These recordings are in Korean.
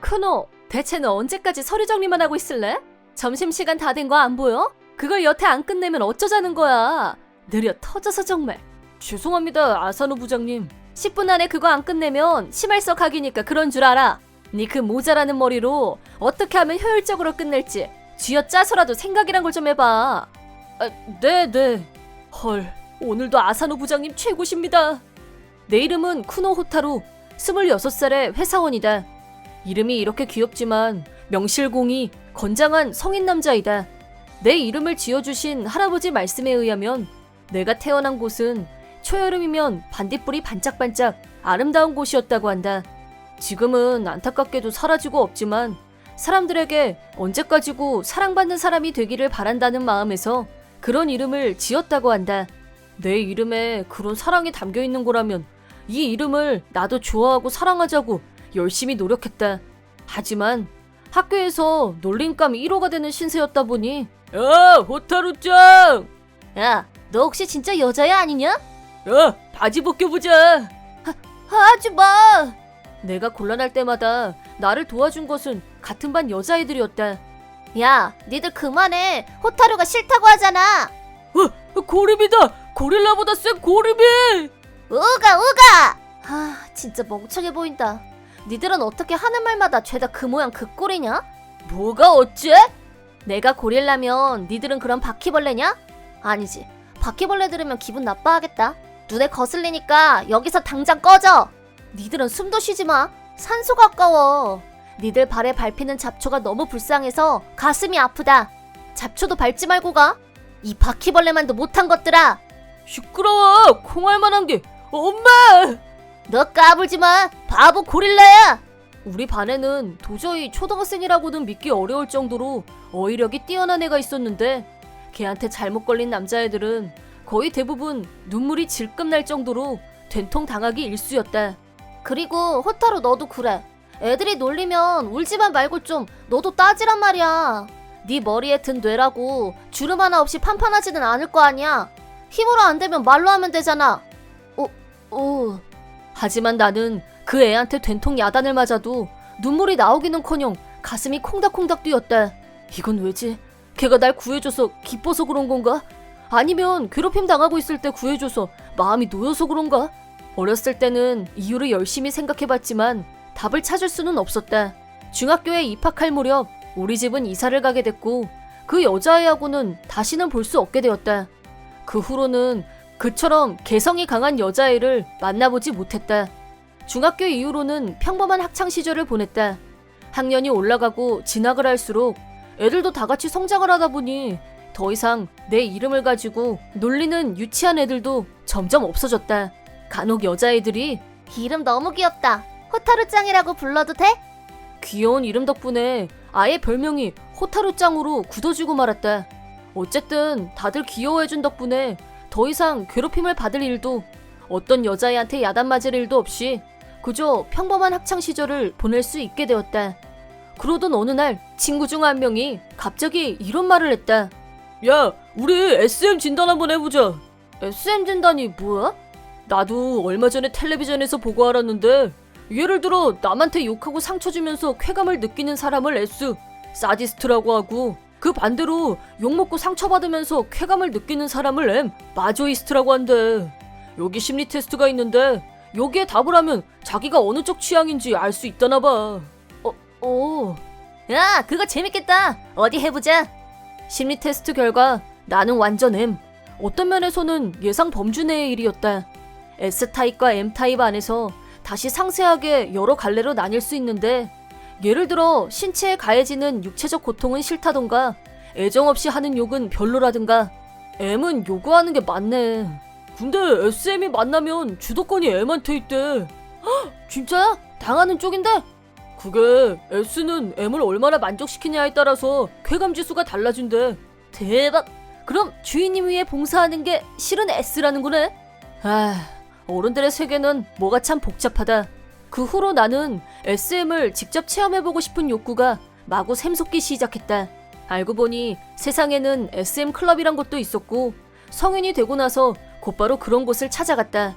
크노, 대체 너 언제까지 서류 정리만 하고 있을래? 점심시간 다 된 거 안 보여? 그걸 여태 안 끝내면 어쩌자는 거야. 느려 터져서 정말. 죄송합니다, 아사노 부장님. 10분 안에 그거 안 끝내면 심할서 각이니까 그런 줄 알아. 네 그 모자라는 머리로 어떻게 하면 효율적으로 끝낼지 쥐어짜서라도 생각이란 걸 좀 해봐. 네. 헐, 오늘도 아사노 부장님 최고십니다. 내 이름은 쿠노 호타루, 26살의 회사원이다. 이름이 이렇게 귀엽지만 명실공히 건장한 성인 남자이다. 내 이름을 지어주신 할아버지 말씀에 의하면 내가 태어난 곳은 초여름이면 반딧불이 반짝반짝 아름다운 곳이었다고 한다. 지금은 안타깝게도 사라지고 없지만 사람들에게 언제까지고 사랑받는 사람이 되기를 바란다는 마음에서 그런 이름을 지었다고 한다. 내 이름에 그런 사랑이 담겨있는 거라면 이 이름을 나도 좋아하고 사랑하자고 열심히 노력했다. 하지만 학교에서 놀림감 1호가 되는 신세였다 보니 야, 호타루짱! 야, 너 혹시 진짜 여자야 아니냐? 야, 바지 벗겨보자. 하지 마! 내가 곤란할 때마다 나를 도와준 것은 같은 반 여자애들이었다. 야, 니들 그만해. 호타루가 싫다고 하잖아. 고립이다. 고릴라보다 센 고립이. 우가. 진짜 멍청해 보인다. 니들은 어떻게 하는 말마다 죄다 그 모양 그 꼴이냐? 뭐가 어째? 내가 고릴라면 니들은 그럼 바퀴벌레냐? 아니지. 바퀴벌레 들으면 기분 나빠하겠다. 눈에 거슬리니까 여기서 당장 꺼져. 니들은 숨도 쉬지 마. 산소가 아까워. 니들 발에 밟히는 잡초가 너무 불쌍해서 가슴이 아프다. 잡초도 밟지 말고 가. 이 바퀴벌레만도 못한 것들아. 시끄러워. 콩알만한 게. 엄마! 너 까불지 마. 바보 고릴라야. 우리 반에는 도저히 초등학생이라고는 믿기 어려울 정도로 어휘력이 뛰어난 애가 있었는데 걔한테 잘못 걸린 남자애들은 거의 대부분 눈물이 질끔 날 정도로 된통 당하기 일쑤였다. 그리고 호타루 너도 그래. 애들이 놀리면 울지만 말고 좀 너도 따지란 말이야. 네 머리에 든 뇌라고 주름 하나 없이 판판하지는 않을 거 아니야. 힘으로 안 되면 말로 하면 되잖아. 하지만 나는 그 애한테 된통 야단을 맞아도 눈물이 나오기는커녕 가슴이 콩닥콩닥 뛰었다. 이건 왜지? 걔가 날 구해줘서 기뻐서 그런 건가? 아니면 괴롭힘 당하고 있을 때 구해줘서 마음이 놓여서 그런가? 어렸을 때는 이유를 열심히 생각해봤지만 답을 찾을 수는 없었다. 중학교에 입학할 무렵 우리 집은 이사를 가게 됐고 그 여자애하고는 다시는 볼 수 없게 되었다. 그 후로는 그처럼 개성이 강한 여자애를 만나보지 못했다. 중학교 이후로는 평범한 학창시절을 보냈다. 학년이 올라가고 진학을 할수록 애들도 다 같이 성장을 하다 보니 더 이상 내 이름을 가지고 놀리는 유치한 애들도 점점 없어졌다. 간혹 여자애들이 이름 너무 귀엽다. 호타루짱이라고 불러도 돼? 귀여운 이름 덕분에 아예 별명이 호타루짱으로 굳어지고 말았다. 어쨌든 다들 귀여워해준 덕분에 더 이상 괴롭힘을 받을 일도 어떤 여자애한테 야단 맞을 일도 없이 그저 평범한 학창시절을 보낼 수 있게 되었다. 그러던 어느 날 친구 중 한 명이 갑자기 이런 말을 했다. 야, 우리 SM 진단 한번 해보자. SM 진단이 뭐야? 나도 얼마 전에 텔레비전에서 보고 알았는데 예를 들어 남한테 욕하고 상처 주면서 쾌감을 느끼는 사람을 S, 사디스트라고 하고 그 반대로 욕먹고 상처받으면서 쾌감을 느끼는 사람을 M, 마조이스트라고 한대. 여기 심리 테스트가 있는데 여기에 답을 하면 자기가 어느 쪽 취향인지 알 수 있다나 봐. 야, 그거 재밌겠다. 어디 해보자. 심리 테스트 결과 나는 완전 M. 어떤 면에서는 예상 범주 내의 일이었다. S타입과 M타입 안에서 다시 상세하게 여러 갈래로 나뉠 수 있는데 예를 들어 신체에 가해지는 육체적 고통은 싫다던가 애정 없이 하는 욕은 별로라든가 M은 요구하는 게 많네. 근데 SM이 만나면 주도권이 M한테 있대. 헉, 진짜야? 당하는 쪽인데? 그게 S는 M을 얼마나 만족시키냐에 따라서 쾌감지수가 달라진대. 대박! 그럼 주인님 위해 봉사하는 게 실은 S라는 거네? 어른들의 세계는 뭐가 참 복잡하다. 그 후로 나는 SM을 직접 체험해보고 싶은 욕구가 마구 샘솟기 시작했다. 알고 보니 세상에는 SM 클럽이란 것도 있었고 성인이 되고 나서 곧바로 그런 곳을 찾아갔다.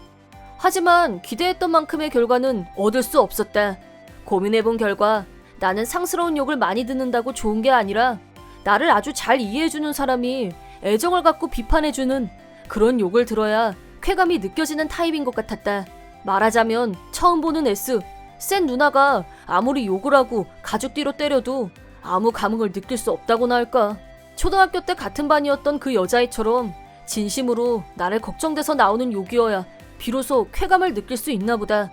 하지만 기대했던 만큼의 결과는 얻을 수 없었다. 고민해본 결과 나는 상스러운 욕을 많이 듣는다고 좋은 게 아니라 나를 아주 잘 이해해주는 사람이 애정을 갖고 비판해주는 그런 욕을 들어야 쾌감이 느껴지는 타입인 것 같았다. 말하자면 처음 보는 센 누나가 아무리 욕을 하고 가죽 뒤로 때려도 아무 감흥을 느낄 수 없다고나 할까. 초등학교 때 같은 반이었던 그 여자애처럼 진심으로 나를 걱정돼서 나오는 욕이어야 비로소 쾌감을 느낄 수 있나 보다.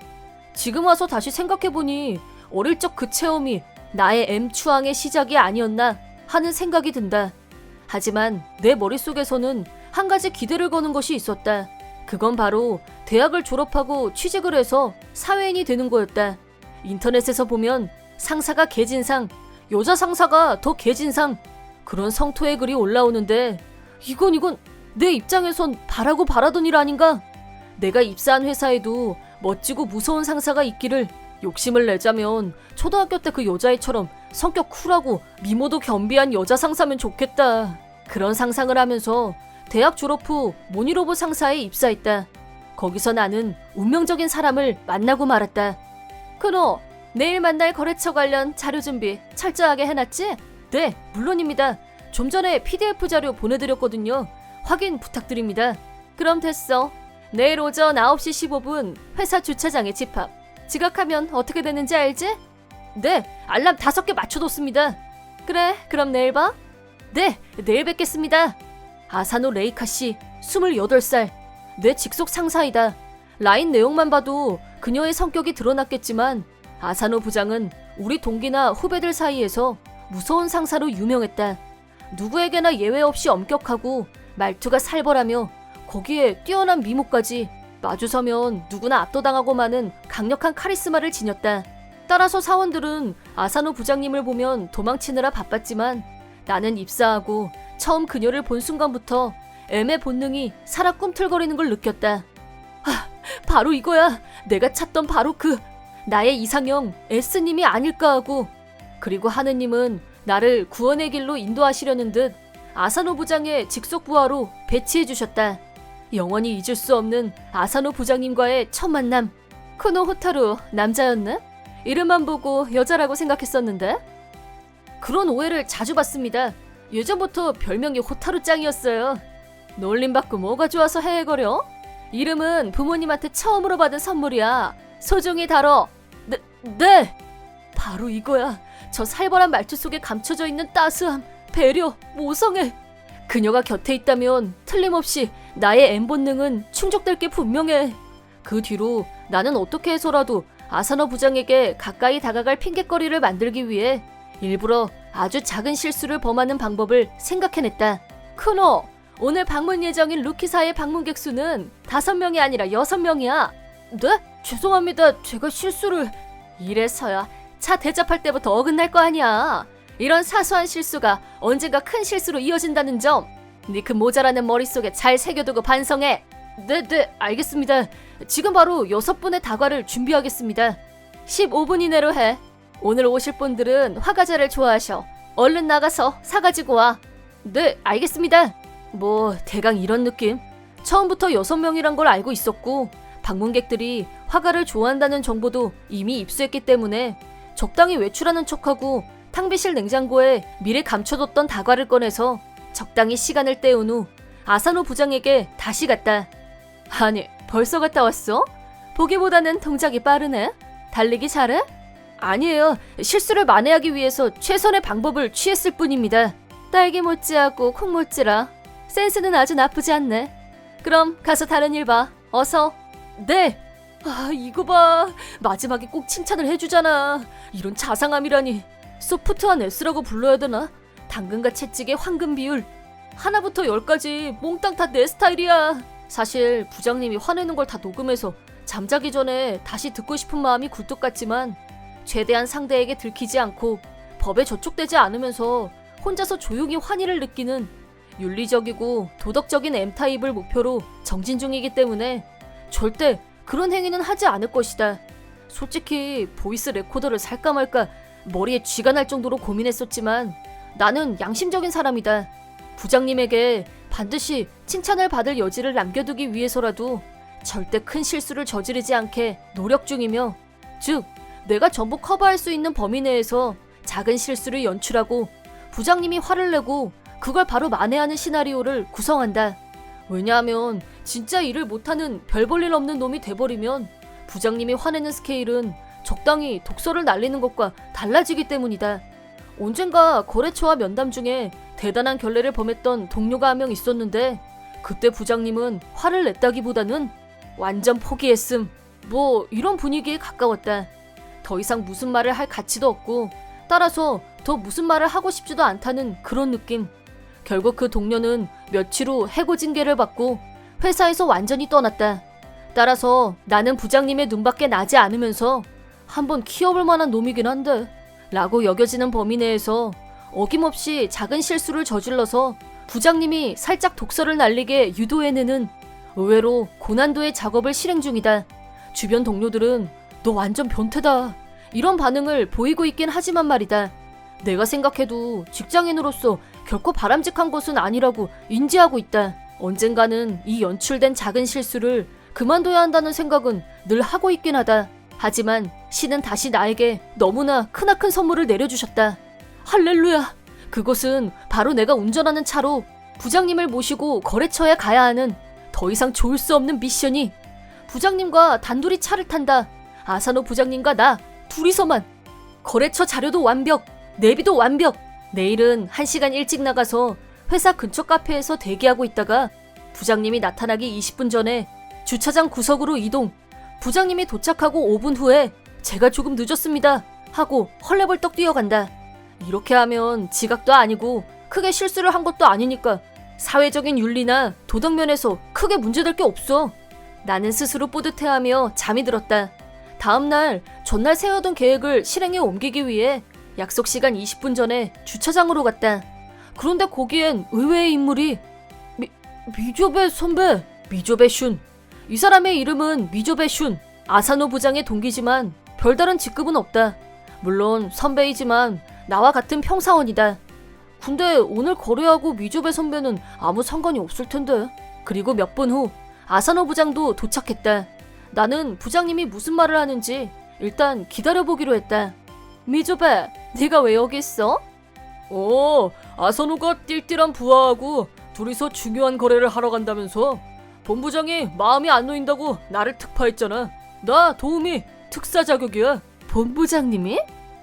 지금 와서 다시 생각해보니 어릴 적 그 체험이 나의 M추앙의 시작이 아니었나 하는 생각이 든다. 하지만 내 머릿속에서는 한 가지 기대를 거는 것이 있었다. 그건 바로 대학을 졸업하고 취직을 해서 사회인이 되는 거였다. 인터넷에서 보면 상사가 개진상, 여자 상사가 더 개진상, 그런 성토의 글이 올라오는데 이건 내 입장에선 바라고 바라던 일 아닌가? 내가 입사한 회사에도 멋지고 무서운 상사가 있기를 욕심을 내자면 초등학교 때 그 여자애처럼 성격 쿨하고 미모도 겸비한 여자 상사면 좋겠다. 그런 상상을 하면서 대학 졸업 후 모니로봇 상사에 입사했다. 거기서 나는 운명적인 사람을 만나고 말았다. 그너 내일 만날 거래처 관련 자료 준비 철저하게 해놨지? 네, 물론입니다. 좀 전에 PDF 자료 보내드렸거든요. 확인 부탁드립니다. 그럼 됐어. 내일 오전 9시 15분 회사 주차장에 집합. 지각하면 어떻게 되는지 알지? 네, 알람 5개 맞춰뒀습니다. 그래, 그럼 내일 봐. 네, 내일 뵙겠습니다. 아사노 레이카 씨, 28살. 내 직속 상사이다. 라인 내용만 봐도 그녀의 성격이 드러났겠지만 아사노 부장은 우리 동기나 후배들 사이에서 무서운 상사로 유명했다. 누구에게나 예외 없이 엄격하고 말투가 살벌하며 거기에 뛰어난 미모까지 마주서면 누구나 압도당하고 마는 강력한 카리스마를 지녔다. 따라서 사원들은 아사노 부장님을 보면 도망치느라 바빴지만 나는 입사하고 처음 그녀를 본 순간부터 M의 본능이 살아 꿈틀거리는 걸 느꼈다. 아, 바로 이거야. 내가 찾던 바로 그 나의 이상형 S님이 아닐까 하고. 그리고 하느님은 나를 구원의 길로 인도하시려는 듯 아사노 부장의 직속 부하로 배치해 주셨다. 영원히 잊을 수 없는 아사노 부장님과의 첫 만남. 쿠노 호타루 남자였나? 이름만 보고 여자라고 생각했었는데. 그런 오해를 자주 받습니다. 예전부터 별명이 호타루짱이었어요. 놀림받고 뭐가 좋아서 헤헤거려? 이름은 부모님한테 처음으로 받은 선물이야. 소중히 다뤄. 네! 바로 이거야. 저 살벌한 말투 속에 감춰져 있는 따스함, 배려, 모성애. 그녀가 곁에 있다면 틀림없이 나의 M 본능은 충족될 게 분명해. 그 뒤로 나는 어떻게 해서라도 아사노 부장에게 가까이 다가갈 핑곗거리를 만들기 위해 일부러 아주 작은 실수를 범하는 방법을 생각해냈다. 쿠노, 오늘 방문 예정인 루키사의 방문객 수는 5명이 아니라 6명이야. 네? 죄송합니다. 제가 실수를... 이래서야 차 대접할 때부터 어긋날 거 아니야. 이런 사소한 실수가 언젠가 큰 실수로 이어진다는 점, 네 그 모자라는 머릿속에 잘 새겨두고 반성해. 네, 알겠습니다. 지금 바로 6분의 다과를 준비하겠습니다. 15분 이내로 해. 오늘 오실 분들은 화과자를 좋아하셔. 얼른 나가서 사가지고 와. 네, 알겠습니다. 뭐 대강 이런 느낌. 처음부터 6명이란 걸 알고 있었고 방문객들이 화과를 좋아한다는 정보도 이미 입수했기 때문에 적당히 외출하는 척하고 탕비실 냉장고에 미리 감춰뒀던 다과를 꺼내서 적당히 시간을 때운 후 아사노 부장에게 다시 갔다. 아니, 벌써 갔다 왔어? 보기보다는 동작이 빠르네. 달리기 잘해? 아니에요. 실수를 만회하기 위해서 최선의 방법을 취했을 뿐입니다. 딸기 못지하고 콩 못지라. 센스는 아주 나쁘지 않네. 그럼 가서 다른 일 봐. 어서. 네. 아, 이거 봐. 마지막에 꼭 칭찬을 해주잖아. 이런 자상함이라니. 소프트한 S라고 불러야 되나? 당근과 채찍의 황금 비율. 하나부터 10까지 몽땅 다 내 스타일이야. 사실 부장님이 화내는 걸 다 녹음해서 잠자기 전에 다시 듣고 싶은 마음이 굴뚝 같지만 최대한 상대에게 들키지 않고 법에 저촉되지 않으면서 혼자서 조용히 환희를 느끼는 윤리적이고 도덕적인 M타입을 목표로 정진 중이기 때문에 절대 그런 행위는 하지 않을 것이다. 솔직히 보이스 레코더를 살까 말까 머리에 쥐가 날 정도로 고민했었지만 나는 양심적인 사람이다. 부장님에게 반드시 칭찬을 받을 여지를 남겨두기 위해서라도 절대 큰 실수를 저지르지 않게 노력 중이며, 즉 내가 전부 커버할 수 있는 범위 내에서 작은 실수를 연출하고 부장님이 화를 내고 그걸 바로 만회하는 시나리오를 구성한다. 왜냐하면 진짜 일을 못하는 별 볼 일 없는 놈이 돼버리면 부장님이 화내는 스케일은 적당히 독서를 날리는 것과 달라지기 때문이다. 언젠가 거래처와 면담 중에 대단한 결례를 범했던 동료가 한 명 있었는데 그때 부장님은 화를 냈다기보다는 완전 포기했음. 뭐 이런 분위기에 가까웠다. 더 이상 무슨 말을 할 가치도 없고 따라서 더 무슨 말을 하고 싶지도 않다는 그런 느낌. 결국 그 동료는 며칠 후 해고 징계를 받고 회사에서 완전히 떠났다. 따라서 나는 부장님의 눈밖에 나지 않으면서 한번 키워볼 만한 놈이긴 한데 라고 여겨지는 범위 내에서 어김없이 작은 실수를 저질러서 부장님이 살짝 독서를 날리게 유도해내는 의외로 고난도의 작업을 실행 중이다. 주변 동료들은 너 완전 변태다 이런 반응을 보이고 있긴 하지만 말이다. 내가 생각해도 직장인으로서 결코 바람직한 것은 아니라고 인지하고 있다. 언젠가는 이 연출된 작은 실수를 그만둬야 한다는 생각은 늘 하고 있긴 하다. 하지만 신은 다시 나에게 너무나 크나큰 선물을 내려주셨다. 할렐루야! 그것은 바로 내가 운전하는 차로 부장님을 모시고 거래처에 가야 하는 더 이상 좋을 수 없는 미션이 부장님과 단둘이 차를 탄다. 아사노 부장님과 나 둘이서만. 거래처 자료도 완벽, 내비도 완벽. 내일은 1시간 일찍 나가서 회사 근처 카페에서 대기하고 있다가 부장님이 나타나기 20분 전에 주차장 구석으로 이동. 부장님이 도착하고 5분 후에 제가 조금 늦었습니다 하고 헐레벌떡 뛰어간다. 이렇게 하면 지각도 아니고 크게 실수를 한 것도 아니니까 사회적인 윤리나 도덕면에서 크게 문제될 게 없어. 나는 스스로 뿌듯해하며 잠이 들었다. 다음날 전날 세워둔 계획을 실행에 옮기기 위해 약속 시간 20분 전에 주차장으로 갔다. 그런데 거기엔 의외의 인물이 미조베 선배, 미조베 슌. 이 사람의 이름은 미조베 슌. 아사노 부장의 동기지만 별다른 직급은 없다. 물론 선배이지만 나와 같은 평사원이다. 근데 오늘 거래하고 미조베 선배는 아무 상관이 없을 텐데. 그리고 몇 분 후 아사노 부장도 도착했다. 나는 부장님이 무슨 말을 하는지 일단 기다려보기로 했다. 미조베, 네가 왜 여기 있어? 아사노가 띨띨한 부하하고 둘이서 중요한 거래를 하러 간다면서 본부장이 마음이 안 놓인다고 나를 특파했잖아. 나 도우미 특사 자격이야. 본부장님이?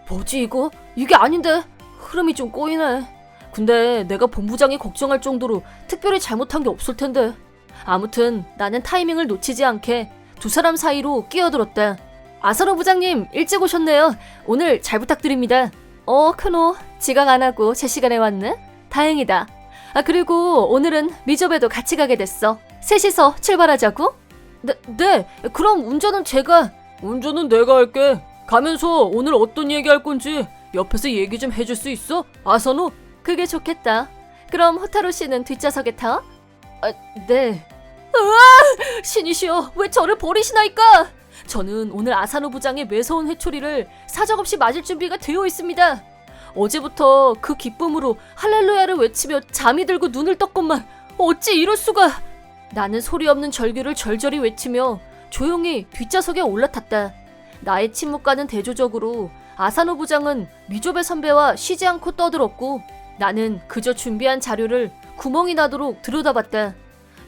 뭐지 이거? 이게 아닌데. 흐름이 좀 꼬이네. 근데 내가 본부장이 걱정할 정도로 특별히 잘못한 게 없을 텐데. 아무튼 나는 타이밍을 놓치지 않게 두 사람 사이로 끼어들었다. 아사노 부장님 일찍 오셨네요. 오늘 잘 부탁드립니다. 크노 지각 안 하고 제 시간에 왔네? 다행이다. 그리고 오늘은 미조베도 같이 가게 됐어. 셋이서 출발하자고? 네. 그럼 운전은 제가. 운전은 내가 할게. 가면서 오늘 어떤 얘기 할 건지 옆에서 얘기 좀 해줄 수 있어? 아사노? 그게 좋겠다. 그럼 호타로 씨는 뒷좌석에 타? 네. 으아! 신이시여, 왜 저를 버리시나이까? 저는 오늘 아사노 부장의 매서운 회초리를 사정없이 맞을 준비가 되어 있습니다. 어제부터 그 기쁨으로 할렐루야를 외치며 잠이 들고 눈을 떴건만 어찌 이럴 수가. 나는 소리 없는 절규를 절절히 외치며 조용히 뒷좌석에 올라탔다. 나의 침묵과는 대조적으로 아사노 부장은 미조베 선배와 쉬지 않고 떠들었고 나는 그저 준비한 자료를 구멍이 나도록 들여다봤다.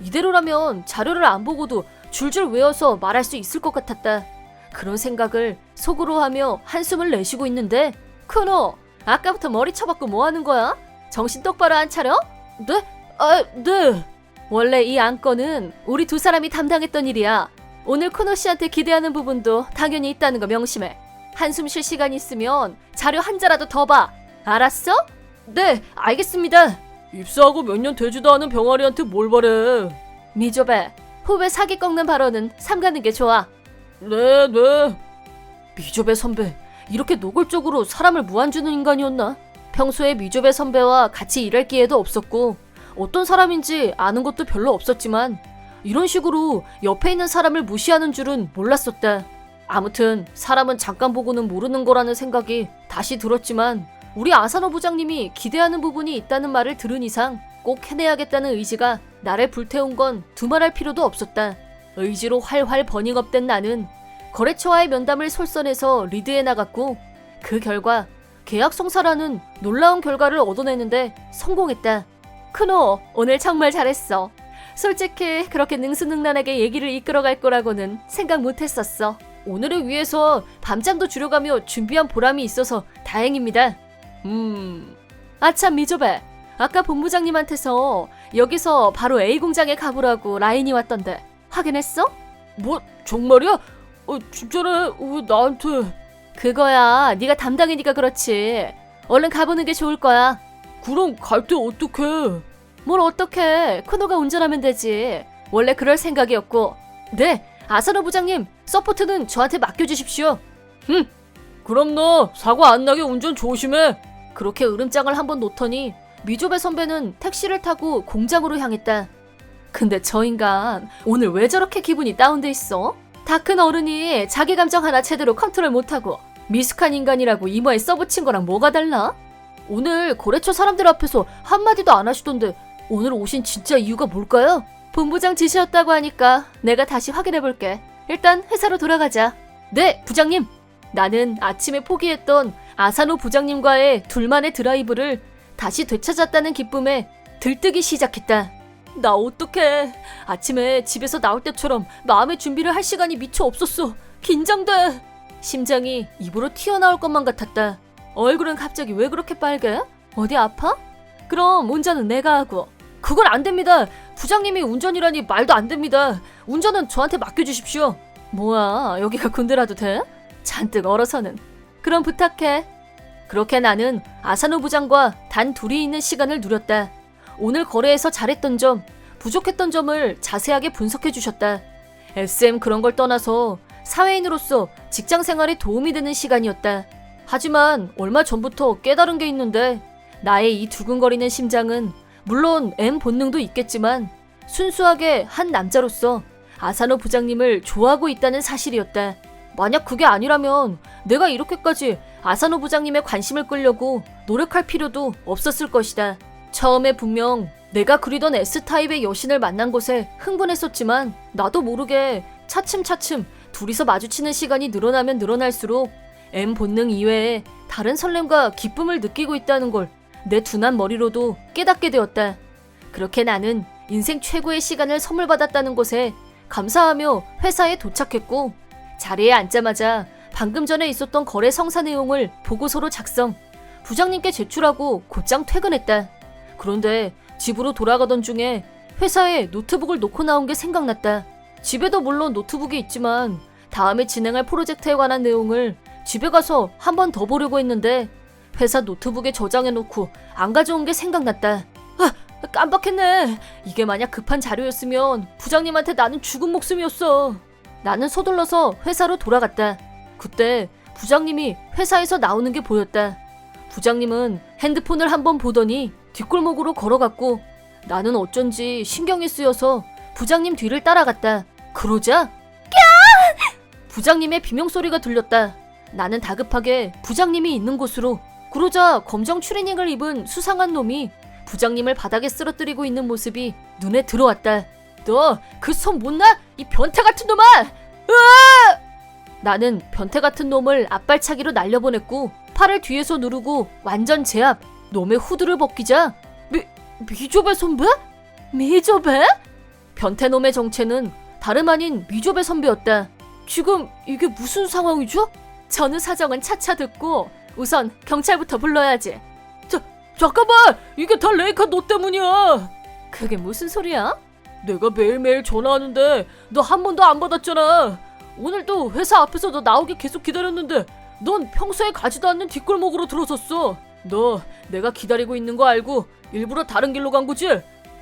이대로라면 자료를 안 보고도 줄줄 외워서 말할 수 있을 것 같았다. 그런 생각을 속으로 하며 한숨을 내쉬고 있는데 크노, 아까부터 머리 쳐박고 뭐 하는 거야? 정신 똑바로 안 차려? 네? 네. 원래 이 안건은 우리 두 사람이 담당했던 일이야. 오늘 크노 씨한테 기대하는 부분도 당연히 있다는 거 명심해. 한숨 쉴 시간 있으면 자료 한 자라도 더 봐. 알았어? 네, 알겠습니다. 입사하고 몇 년 되지도 않은 병아리한테 뭘 바래. 미조베, 후배 사기 꺾는 발언은 삼가는 게 좋아. 네. 미조베 선배, 이렇게 노골적으로 사람을 무안주는 인간이었나? 평소에 미조베 선배와 같이 일할 기회도 없었고 어떤 사람인지 아는 것도 별로 없었지만 이런 식으로 옆에 있는 사람을 무시하는 줄은 몰랐었다. 아무튼 사람은 잠깐 보고는 모르는 거라는 생각이 다시 들었지만 우리 아사노 부장님이 기대하는 부분이 있다는 말을 들은 이상 꼭 해내야겠다는 의지가 나를 불태운 건 두말할 필요도 없었다. 의지로 활활 버닝업된 나는 거래처와의 면담을 솔선해서 리드해 나갔고 그 결과 계약 성사라는 놀라운 결과를 얻어내는데 성공했다. 크노, 오늘 정말 잘했어. 솔직히 그렇게 능수능란하게 얘기를 이끌어갈 거라고는 생각 못했었어. 오늘을 위해서 밤잠도 줄여가며 준비한 보람이 있어서 다행입니다. 아참 미조배, 아까 본부장님한테서 여기서 바로 A 공장에 가보라고 라인이 왔던데 확인했어? 뭐 정말이야? 진짜래? 왜 나한테? 그거야, 네가 담당이니까 그렇지. 얼른 가보는 게 좋을 거야. 그럼 갈 때 어떡해? 뭘 어떡해, 크노가 운전하면 되지. 원래 그럴 생각이었고. 네, 아사노 부장님, 서포트는 저한테 맡겨주십시오. 그럼 너 사고 안 나게 운전 조심해. 그렇게 으름장을 한번 놓더니 미조배 선배는 택시를 타고 공장으로 향했다. 근데 저 인간 오늘 왜 저렇게 기분이 다운돼 있어? 다 큰 어른이 자기 감정 하나 제대로 컨트롤 못하고 미숙한 인간이라고 이마에 써붙인 거랑 뭐가 달라? 오늘 거래처 사람들 앞에서 한마디도 안 하시던데 오늘 오신 진짜 이유가 뭘까요? 본부장 지시였다고 하니까 내가 다시 확인해볼게. 일단 회사로 돌아가자. 네, 부장님. 나는 아침에 포기했던 아사노 부장님과의 둘만의 드라이브를 다시 되찾았다는 기쁨에 들뜨기 시작했다. 나 어떡해. 아침에 집에서 나올 때처럼 마음의 준비를 할 시간이 미처 없었어. 긴장돼. 심장이 입으로 튀어나올 것만 같았다. 얼굴은 갑자기 왜 그렇게 빨개? 어디 아파? 그럼 운전은 내가 하고. 그건 안 됩니다. 부장님이 운전이라니 말도 안 됩니다. 운전은 저한테 맡겨주십시오. 뭐야, 여기가 군대라도 돼? 잔뜩 얼어서는. 그럼 부탁해. 그렇게 나는 아사노 부장과 단 둘이 있는 시간을 누렸다. 오늘 거래에서 잘했던 점, 부족했던 점을 자세하게 분석해 주셨다. SM 그런 걸 떠나서 사회인으로서 직장 생활에 도움이 되는 시간이었다. 하지만 얼마 전부터 깨달은 게 있는데 나의 이 두근거리는 심장은 물론 M 본능도 있겠지만 순수하게 한 남자로서 아사노 부장님을 좋아하고 있다는 사실이었다. 만약 그게 아니라면 내가 이렇게까지 아사노 부장님의 관심을 끌려고 노력할 필요도 없었을 것이다. 처음에 분명 내가 그리던 S타입의 여신을 만난 것에 흥분했었지만 나도 모르게 차츰차츰 둘이서 마주치는 시간이 늘어나면 늘어날수록 M 본능 이외에 다른 설렘과 기쁨을 느끼고 있다는 걸 내 둔한 머리로도 깨닫게 되었다. 그렇게 나는 인생 최고의 시간을 선물 받았다는 것에 감사하며 회사에 도착했고 자리에 앉자마자 방금 전에 있었던 거래 성사 내용을 보고서로 작성, 부장님께 제출하고 곧장 퇴근했다. 그런데 집으로 돌아가던 중에 회사에 노트북을 놓고 나온 게 생각났다. 집에도 물론 노트북이 있지만 다음에 진행할 프로젝트에 관한 내용을 집에 가서 한 번 더 보려고 했는데 회사 노트북에 저장해놓고 안 가져온 게 생각났다. 아, 깜빡했네. 이게 만약 급한 자료였으면 부장님한테 나는 죽은 목숨이었어. 나는 서둘러서 회사로 돌아갔다. 그때 부장님이 회사에서 나오는 게 보였다. 부장님은 핸드폰을 한번 보더니 뒷골목으로 걸어갔고 나는 어쩐지 신경이 쓰여서 부장님 뒤를 따라갔다. 그러자 부장님의 비명소리가 들렸다. 나는 다급하게 부장님이 있는 곳으로. 그러자 검정 추리닝을 입은 수상한 놈이 부장님을 바닥에 쓰러뜨리고 있는 모습이 눈에 들어왔다. 너 그 손 못 나? 이 변태 같은 놈아! 으아! 나는 변태 같은 놈을 앞발차기로 날려보냈고 팔을 뒤에서 누르고 완전 제압. 놈의 후드를 벗기자 미조배 선배? 미조배? 변태놈의 정체는 다름 아닌 미조배 선배였다. 지금 이게 무슨 상황이죠? 전후 사정은 차차 듣고 우선 경찰부터 불러야지. 잠깐만! 이게 다 레이카 너 때문이야! 그게 무슨 소리야? 내가 매일매일 전화하는데 너 한 번도 안 받았잖아. 오늘도 회사 앞에서 너 나오기 계속 기다렸는데 넌 평소에 가지도 않는 뒷골목으로 들어섰어. 너 내가 기다리고 있는 거 알고 일부러 다른 길로 간 거지?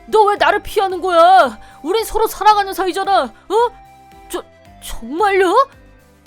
너 왜 나를 피하는 거야? 우린 서로 사랑하는 사이잖아. 어? 정말요?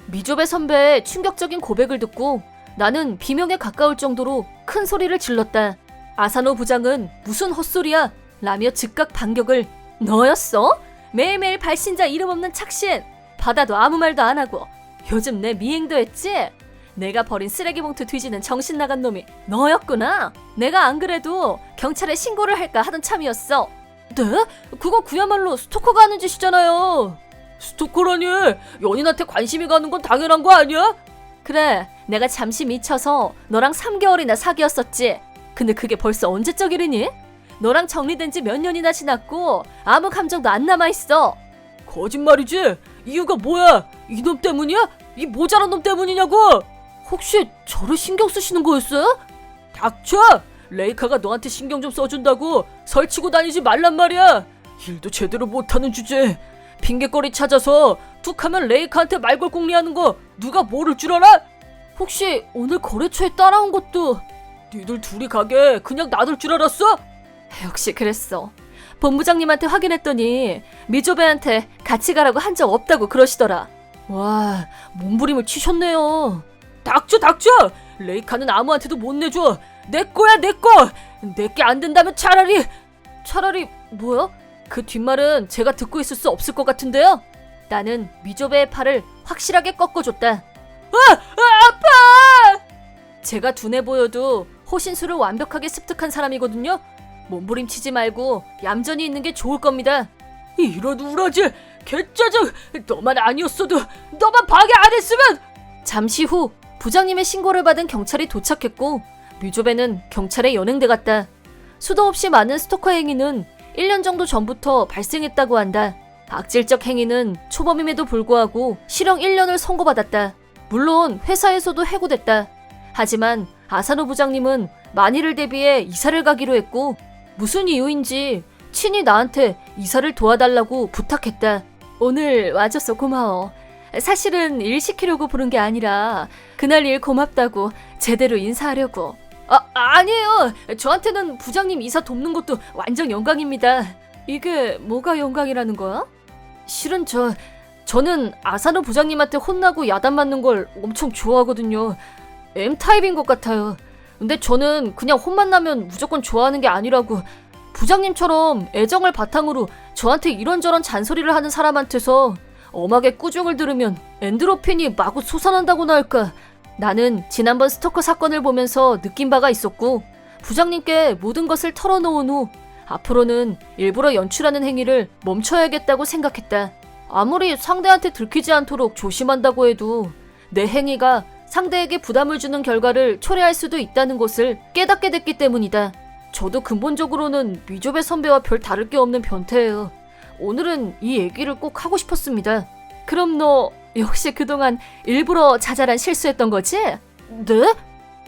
미조배 선배의 충격적인 고백을 듣고 나는 비명에 가까울 정도로 큰 소리를 질렀다. 아사노 부장은 무슨 헛소리야 라며 즉각 반격을. 너였어? 매일매일 발신자 이름 없는 착신. 받아도 아무 말도 안 하고 요즘 내 미행도 했지? 내가 버린 쓰레기 봉투 뒤지는 정신 나간 놈이 너였구나. 내가 안 그래도 경찰에 신고를 할까 하던 참이었어. 네? 그거 그야말로 스토커가 하는 짓이잖아요. 스토커라니. 연인한테 관심이 가는 건 당연한 거 아니야? 그래, 내가 잠시 미쳐서 너랑 3개월이나 사귀었었지. 근데 그게 벌써 언제적 일이니? 너랑 정리된 지 몇 년이나 지났고 아무 감정도 안 남아있어. 거짓말이지? 이유가 뭐야? 이놈 때문이야? 이 모자란 놈 때문이냐고? 혹시 저를 신경 쓰시는 거였어요? 닥쳐! 레이카가 너한테 신경 좀 써준다고 설치고 다니지 말란 말이야. 일도 제대로 못하는 주제에 핑계거리 찾아서 툭하면 레이카한테 말걸궁리하는 거 누가 모를 줄 알아? 혹시 오늘 거래처에 따라온 것도... 니들 둘이 가게 그냥 놔둘 줄 알았어? 역시 그랬어. 본부장님한테 확인했더니 미조배한테 같이 가라고 한 적 없다고 그러시더라. 와, 몸부림을 치셨네요. 닥쳐! 레이카는 아무한테도 못 내줘. 내 거야, 내 거! 내게 안 된다면 차라리 뭐야? 그 뒷말은 제가 듣고 있을 수 없을 것 같은데요? 나는 미조배의 팔을 확실하게 꺾어줬다. 아파! 제가 둔해 보여도 호신술을 완벽하게 습득한 사람이거든요. 몸부림치지 말고 얌전히 있는 게 좋을 겁니다. 이런 우라지! 개짜증! 너만 아니었어도 너만 방해 안 했으면! 잠시 후 부장님의 신고를 받은 경찰이 도착했고 뮤조배는 경찰에 연행돼 갔다. 수도 없이 많은 스토커 행위는 1년 정도 전부터 발생했다고 한다. 악질적 행위는 초범임에도 불구하고 실형 1년을 선고받았다. 물론 회사에서도 해고됐다. 하지만 아사노 부장님은 만일을 대비해 이사를 가기로 했고 무슨 이유인지 친히 나한테 이사를 도와달라고 부탁했다. 오늘 와줘서 고마워. 사실은 일 시키려고 부른 게 아니라 그날 일 고맙다고 제대로 인사하려고. 아니에요. 저한테는 부장님 이사 돕는 것도 완전 영광입니다. 이게 뭐가 영광이라는 거야? 실은 저는 아사노 부장님한테 혼나고 야단맞는 걸 엄청 좋아하거든요. M타입인 것 같아요. 근데 저는 그냥 혼만 나면 무조건 좋아하는 게 아니라고 부장님처럼 애정을 바탕으로 저한테 이런저런 잔소리를 하는 사람한테서 엄하게 꾸중을 들으면 엔드로핀이 마구 솟아난다고나 할까. 나는 지난번 스토커 사건을 보면서 느낀 바가 있었고 부장님께 모든 것을 털어놓은 후 앞으로는 일부러 연출하는 행위를 멈춰야겠다고 생각했다. 아무리 상대한테 들키지 않도록 조심한다고 해도 내 행위가 상대에게 부담을 주는 결과를 초래할 수도 있다는 것을 깨닫게 됐기 때문이다. 저도 근본적으로는 미조배 선배와 별 다를 게 없는 변태예요. 오늘은 이 얘기를 꼭 하고 싶었습니다. 그럼 너 역시 그동안 일부러 자잘한 실수했던 거지? 네?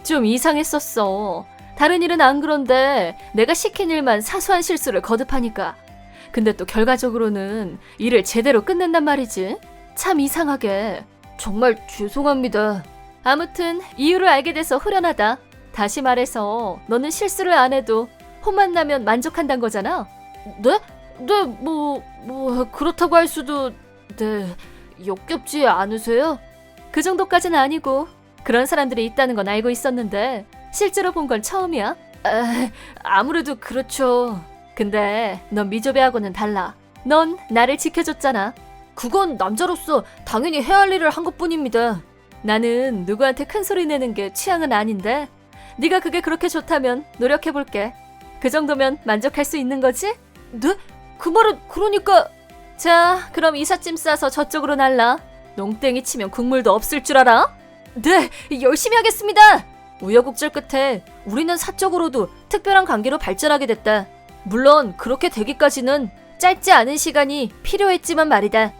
좀 이상했었어. 다른 일은 안 그런데 내가 시킨 일만 사소한 실수를 거듭하니까. 근데 또 결과적으로는 일을 제대로 끝낸단 말이지. 참 이상하게. 정말 죄송합니다. 아무튼 이유를 알게 돼서 후련하다. 다시 말해서 너는 실수를 안 해도 혼만 나면 만족한단 거잖아. 네? 네, 그렇다고 할 수도... 네, 역겹지 않으세요? 그 정도까지는 아니고 그런 사람들이 있다는 건 알고 있었는데 실제로 본 건 처음이야. 아무래도 그렇죠. 근데 넌 미조배하고는 달라. 넌 나를 지켜줬잖아. 그건 남자로서 당연히 해야 할 일을 한 것뿐입니다. 나는 누구한테 큰 소리 내는 게 취향은 아닌데 네가 그게 그렇게 좋다면 노력해볼게. 그 정도면 만족할 수 있는 거지? 네? 그 말은 그러니까... 자, 그럼 이삿짐 싸서 저쪽으로 날라. 농땡이 치면 국물도 없을 줄 알아? 네, 열심히 하겠습니다. 우여곡절 끝에 우리는 사적으로도 특별한 관계로 발전하게 됐다. 물론 그렇게 되기까지는 짧지 않은 시간이 필요했지만 말이다.